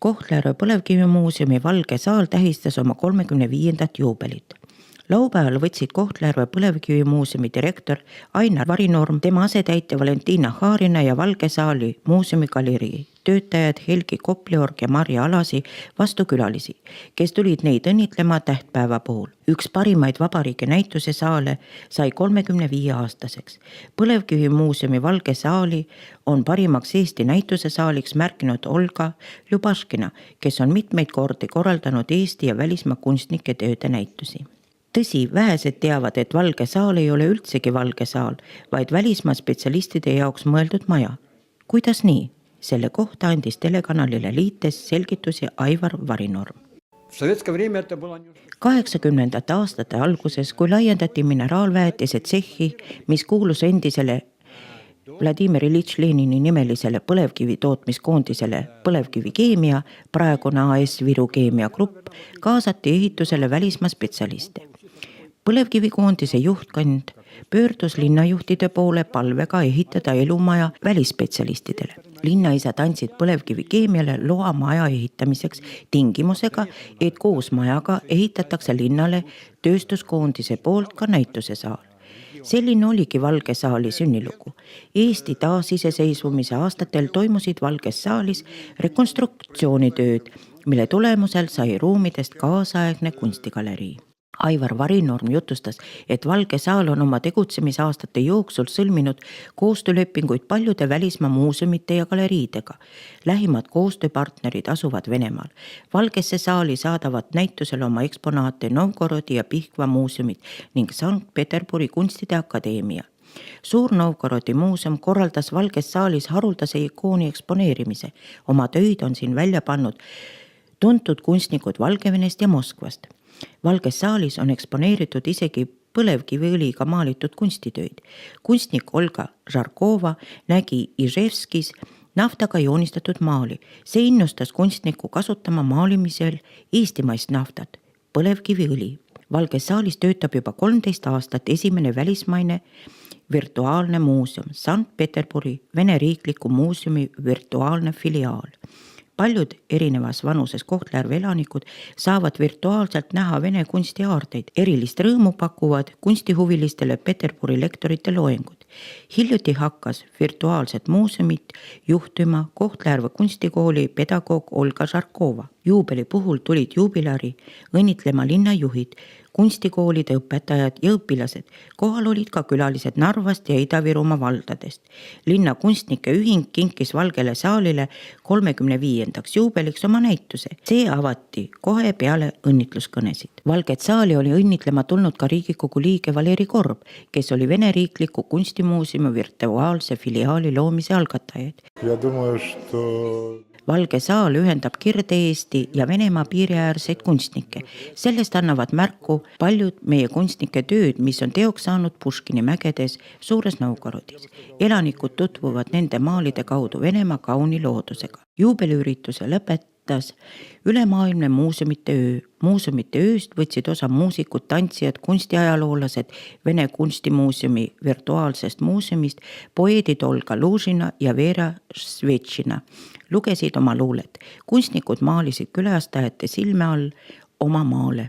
Kohtla-Järve Põlevkivimuuseumi Valge saal tähistas oma 35. juubelit. Laupäeval võtsid Kohtla-Järve Põlevkivimuuseumi direktor Ainar Varinorm, tema asetäitja Valentina Haarina ja Valge saali muuseumi galerii töötajad Helgi Kopliorg ja Marja Alasi vastu külalisi, kes tulid neid õnnitlema tähtpäeva puhul. Üks parimaid vabariigi näituse saale sai 35-aastaseks. Põlevkivimuuseumi Valge saali on parimaks Eesti näituse saaliks märkinud Olga Ljubaškina, kes on mitmeid kordi korraldanud Eesti ja välismaa kunstnike tööde näitusi. Tõsi, vähesed teavad, et Valge saal ei ole üldsegi Valge saal, vaid välismaa spetsialistide jaoks mõeldud maja. Kuidas nii? Selle kohta andis telekanalile Liites selgitusi Aivar Varinorm. 80. aastate alguses, kui laiendati mineraalväetise tsehhi, mis kuulus endisele Vladimir Iljitš Lenini nimelisele põlevkivi tootmiskoondisele Põlevkivikeemia, praegune AS Viru Keemia Grupp, kaasati ehitusele välismaa spetsialiste. Põlevkivikoondise juhtkond pöördus linnajuhtide poole palvega ehitada elumaja välisspetsialistidele. Linnaisad andsid Põlevkivikeemiale loa maja ehitamiseks tingimusega, et koos majaga ehitatakse linnale tööstuskoondise poolt ka näitusesaal. Selline oligi Valge saali sünnilugu. Eesti taasiseseisvumise aastatel toimusid Valges saalis rekonstruktsioonitööd, mille tulemusel sai ruumidest kaasaegne kunstigalerii. Aivar Varinorm jutustas, et Valge saal on oma tegutsemisaastate jooksul sõlminud koostöölepinguid paljude välismaa muuseumite ja galeriidega. Lähimad koostööpartnerid asuvad Venemaal. Valgesse saali saadavad näitusele oma eksponaate Novgorodi ja Pihkva muuseumid ning Sankt-Peterburi kunstide akadeemia. Suur-Novgorodi muuseum korraldas Valges saalis haruldase ikooni eksponeerimise. Oma töid on siin välja pannud tuntud kunstnikud Valgevenest ja Moskvast. Valges saalis on eksponeeritud isegi põlevkiviõliga maalitud kunstitöid. Kunstnik Olga Žarkova nägi Iževskis naftaga joonistatud maali. See innustas kunstniku kasutama maalimisel eestimaist naftat, põlevkiviõli. Valges saalis töötab juba 13 aastat esimene välismaine virtuaalne muuseum, Sankt-Peterburi Vene riikliku muuseumi virtuaalne filiaal. Paljud erinevas vanuses Kohtla-Järve elanikud saavad virtuaalselt näha Vene kunstiaarteid. Erilist rõõmu pakuvad kunstihuvilistele Peterburi lektorite loengud. Hiljuti hakkas virtuaalset muuseumit juhtima Kohtla-Järve kunstikooli pedagoog Olga Žarkova. Juubeli puhul tulid juubilari õnnitlema linnajuhid, kunstikoolide õpetajad ja õpilased. Kohal olid ka külalised Narvast ja Ida-Virumaa valdadest. Linna kunstnike ühing kinkis Valgele saalile 35. juubeliks oma näituse. See avati kohe peale õnnitluskõnesid. Valget saali oli õnnitlema tulnud ka Riigikogu liige Valeri Korb, kes oli Vene riikliku kunstimuuseumi virtuaalse filiaali loomise algatajaid. Valge saal ühendab Kirde-Eesti ja Venemaa piiriäärseid kunstnikke. Sellest annavad märku paljud meie kunstnike tööd, mis on teoks saanud Puškini mägedes Suures Novgorodis. Elanikud tutvuvad nende maalide kaudu Venemaa kauni loodusega. Juubeliürituse lõpetas ülemaailmne muuseumite öö. Muuseumite ööst võtsid osa muusikud, tantsijad, kunstiajaloolased Vene kunstimuuseumi virtuaalsest muuseumist, poeedid Olga Lužina ja Vera Svetšina lugesid oma luulet. Kunstnikud maalisid külastajate silme all oma maale.